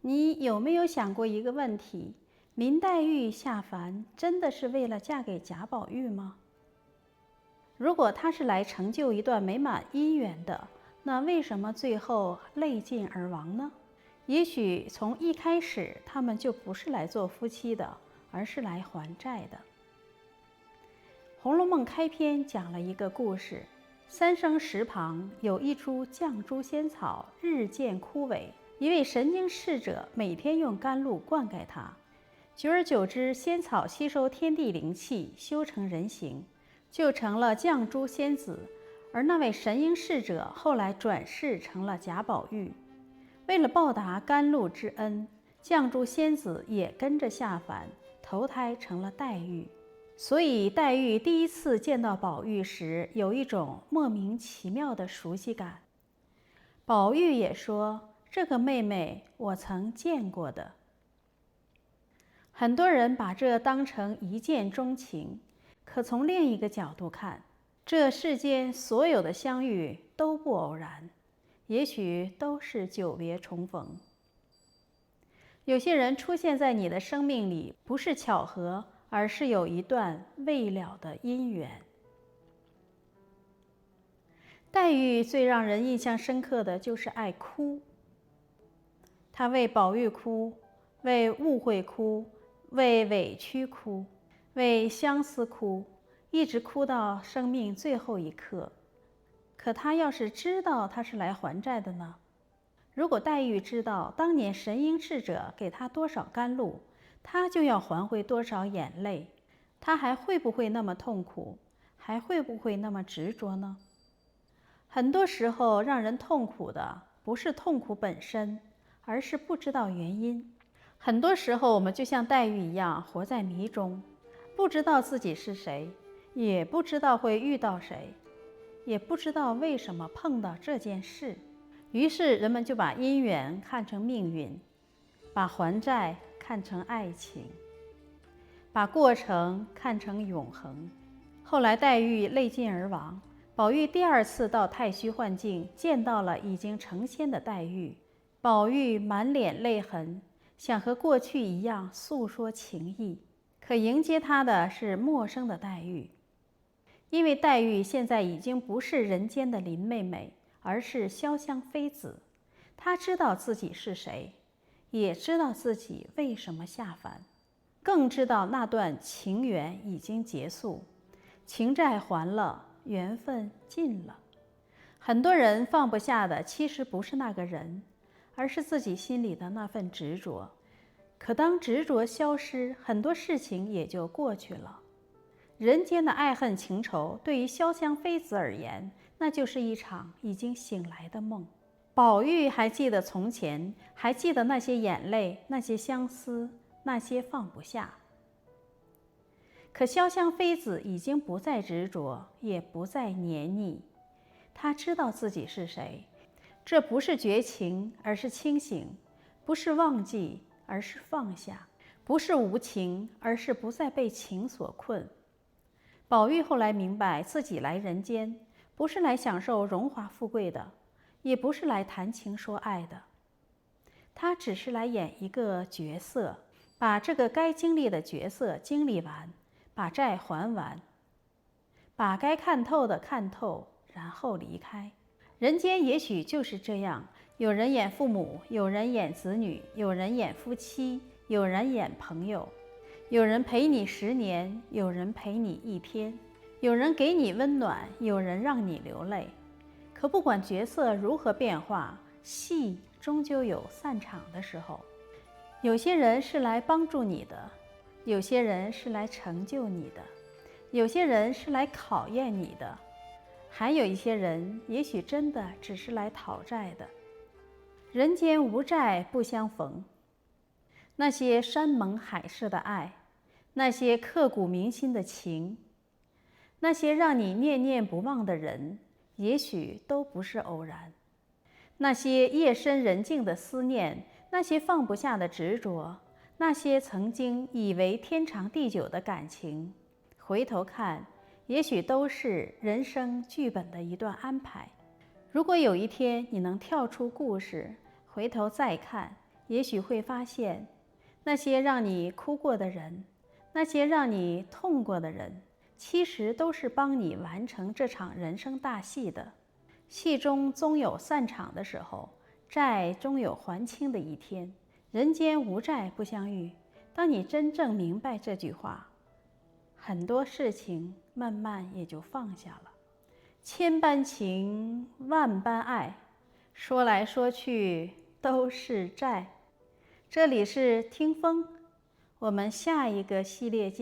你有没有想过一个问题？林黛玉下凡真的是为了嫁给贾宝玉吗？如果她是来成就一段美满姻缘的，那为什么最后泪尽而亡呢？也许从一开始他们就不是来做夫妻的，而是来还债的。《红楼梦》开篇讲了一个故事：三生石旁有一株绛珠仙草，日渐枯萎。一位神经侍者每天用甘露灌溉它，久而久之，仙草吸收天地灵气，修成人形，就成了绛珠仙子。而那位神瑛侍者后来转世成了贾宝玉。为了报答甘露之恩，绛珠仙子也跟着下凡，投胎成了黛玉。所以黛玉第一次见到宝玉时，有一种莫名其妙的熟悉感。宝玉也说：“这个妹妹我曾见过的。”很多人把这当成一见钟情，可从另一个角度看，这世间所有的相遇都不偶然，也许都是久别重逢。有些人出现在你的生命里，不是巧合，而是有一段未了的姻缘。黛玉最让人印象深刻的就是爱哭，她为宝玉哭，为误会哭，为委屈哭，为相思哭，一直哭到生命最后一刻。可她要是知道她是来还债的呢？如果黛玉知道当年神瑛侍者给她多少甘露，她就要还回多少眼泪，她还会不会那么痛苦，还会不会那么执着呢？很多时候让人痛苦的不是痛苦本身，而是不知道原因。很多时候我们就像黛玉一样，活在迷中，不知道自己是谁，也不知道会遇到谁，也不知道为什么碰到这件事。于是人们就把姻缘看成命运，把还债看成爱情，把过程看成永恒。后来黛玉泪尽而亡，宝玉第二次到太虚幻境，见到了已经成仙的黛玉。宝玉满脸泪痕，想和过去一样诉说情意，可迎接他的是陌生的黛玉。因为黛玉现在已经不是人间的林妹妹，而是潇湘妃子。她知道自己是谁，也知道自己为什么下凡，更知道那段情缘已经结束，情债还了，缘分尽了。很多人放不下的其实不是那个人，而是自己心里的那份执着。可当执着消失，很多事情也就过去了。人间的爱恨情仇，对于潇湘妃子而言，那就是一场已经醒来的梦。宝玉还记得从前，还记得那些眼泪，那些相思，那些放不下。可潇湘妃子已经不再执着，也不再黏腻。她知道自己是谁，这不是绝情，而是清醒；不是忘记，而是放下；不是无情，而是不再被情所困。宝玉后来明白，自己来人间不是来享受荣华富贵的，也不是来谈情说爱的，他只是来演一个角色，把这个该经历的角色经历完，把债还完，把该看透的看透，然后离开。人间也许就是这样，有人演父母，有人演子女，有人演夫妻，有人演朋友，有人陪你10年，有人陪你1天，有人给你温暖，有人让你流泪。可不管角色如何变化，戏终究有散场的时候。有些人是来帮助你的，有些人是来成就你的，有些人是来考验你的，还有一些人也许真的只是来讨债的。人间无债不相逢，那些山盟海誓的爱，那些刻骨铭心的情，那些让你念念不忘的人，也许都不是偶然。那些夜深人静的思念，那些放不下的执着，那些曾经以为天长地久的感情，回头看，也许都是人生剧本的一段安排。如果有一天你能跳出故事，回头再看，也许会发现，那些让你哭过的人，那些让你痛过的人，其实都是帮你完成这场人生大戏的。戏中终有散场的时候，债终有还清的一天。人间无债不相遇。当你真正明白这句话，很多事情慢慢也就放下了。千般情，万般爱，说来说去都是债。这里是听风，我们下一个系列见。